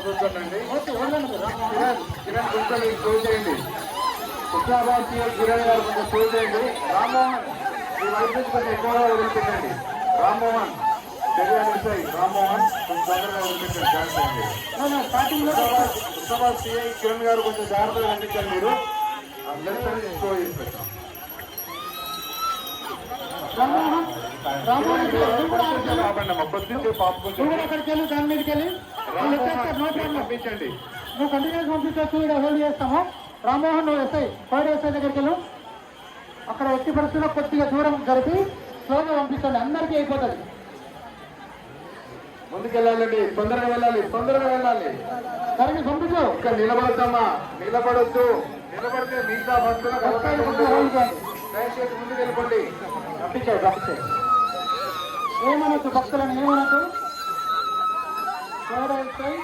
కూర్చోండి. కిరణ్ కూర్చొని క్లోజ్ చేయండి. హుస్నాబాద్ సీఎం కిరణ్ గారు కొంచెం క్లోజ్ చేయండి. రామ్మోహన్ ఈ వైపు నుంచి కొంచెం ఎక్కువగా వదిలిపెట్టండి. రామ్మోహన్ రామ్మోహన్ కొంచెం దగ్గరగా వదిలిపెట్టండి. జాగ్రత్త హుస్నాబాద్ సీఐ కిరణ్ గారు కొంచెం జాగ్రత్తగా కనిపించండి. మీరు అందరికీ స్లో చేసి పెట్టాం. పంపించండి. నువ్వు కంటిన్యూస్ పంపించవచ్చు. ఇక్కడ హోల్డ్ చేస్తాము. రామ్మోహన్ నువ్వు ఎస్ఐ థర్డ్ ఎస్ఐ దగ్గరికి వెళ్ళు. అక్కడ ఎట్టి పరిస్థితుల్లో కొద్దిగా దూరం జరిపి స్లోగా పంపించండి. అందరికీ అయిపోతుంది. ముందుకెళ్ళాలండి. తొందరగా వెళ్ళాలి. తొందరగా వెళ్ళాలి. సరే పంపించు. ఇక్కడ నిలబడద్దమ్మా. నిలబడొద్దు. నిలబడితే మిగతా భక్తులకు దయచేసి ముందుకు వెళ్ళిపోండి. పంపించాడు. ఏమనొద్దు భక్తులను ఏమనొద్దు.